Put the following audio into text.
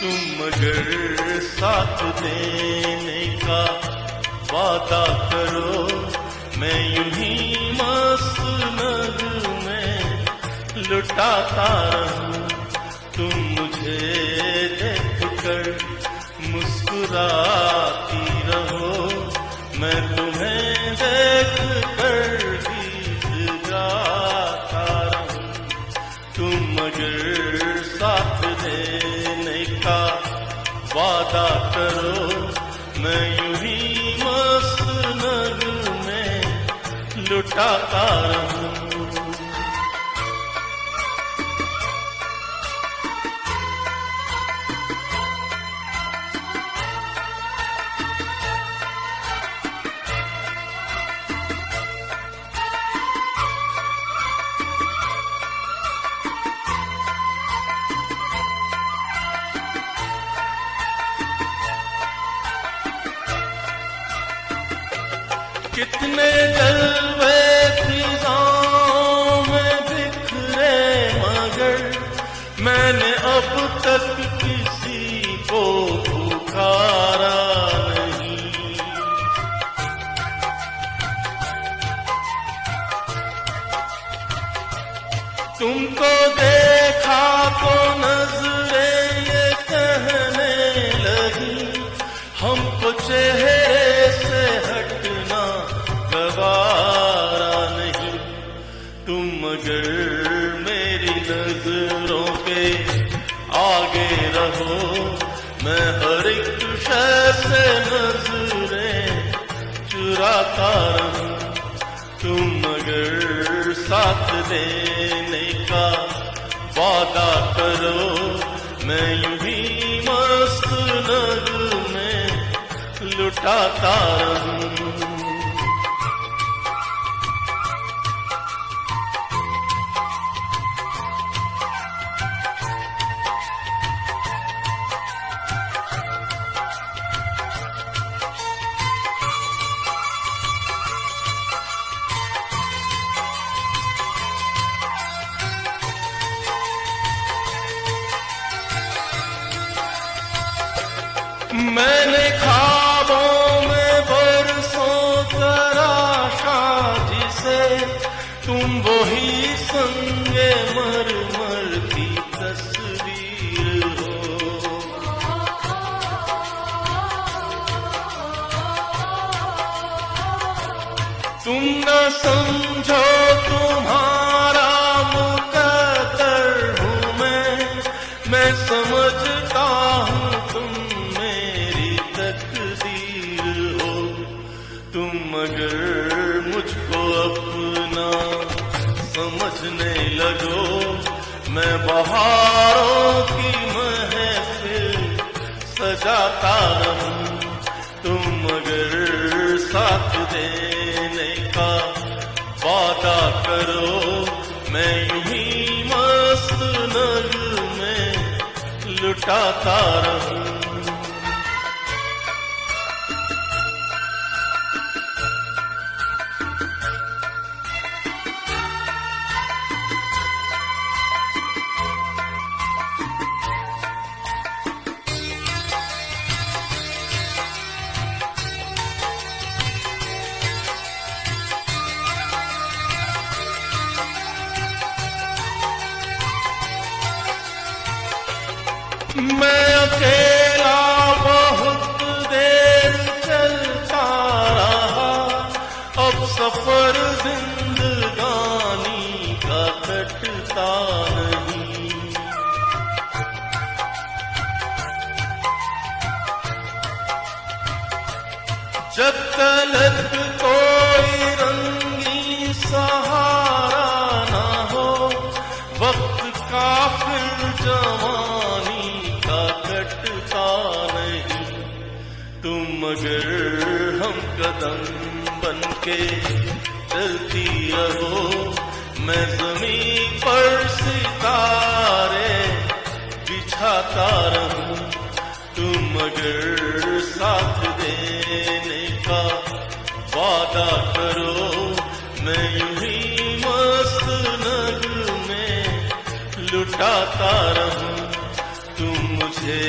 तुम मगर साथ देने का वादा करो, मैं यूं ही मस्त नगमे लुटाता रहूं। तुम मुझे देख कर मुस्कुराती रहो, मैं तुम्हें देख कर गीत गाता रहूं। तुम मगर साथ देने का वादा करो, मैं यूं ही मस्त नगमे लुटाता रहूं। कितने जलवे फिजाओं में बिखरे, मगर मैंने अब तक किसी को पुकारा नहीं। तुमको देखा तो नजरें ये कहने लगी, हमको चेहरे से हटना गवारा नहीं। तुम मगर मेरी नजरों के आगे रहो, मैं हर एक शय से नजरें चुराता रहूं। तुम मगर साथ देने का वादा करो, मैं यूं ही मस्त नगमे लुटाता रहूं। मैंने ख्वाबों में बरसों तराशा जिसे, तुम वही संगे मरमर की तस्वीर हो। तुम न समझो तुम्हारा मुकद्दर हूँ मैं समझता हूँ तुम तकदीर हो। तुम मगर मुझको अपना समझने लगो, मैं बहारों की महफिल सजाता रहूं। तुम मगर साथ देने का वादा करो, मैं यूं ही मस्त नगमे लुटाता रहूं। मैं अकेला बहुत देर चलता रहा, अब सफर जिंदगानी का कटता नहीं। जब तलक कोई रंगीन सहारा ना हो, वक्त काफिर जवानी कटता नहीं। तुम मगर हम कदम बनके चलती रहो, मैं ज़मीन पर सितारे बिछाता रहूं। तुम मगर साथ देने का वादा करो, मैं यूं ही मस्त नगमे लुटाता रहूं। तुम मुझे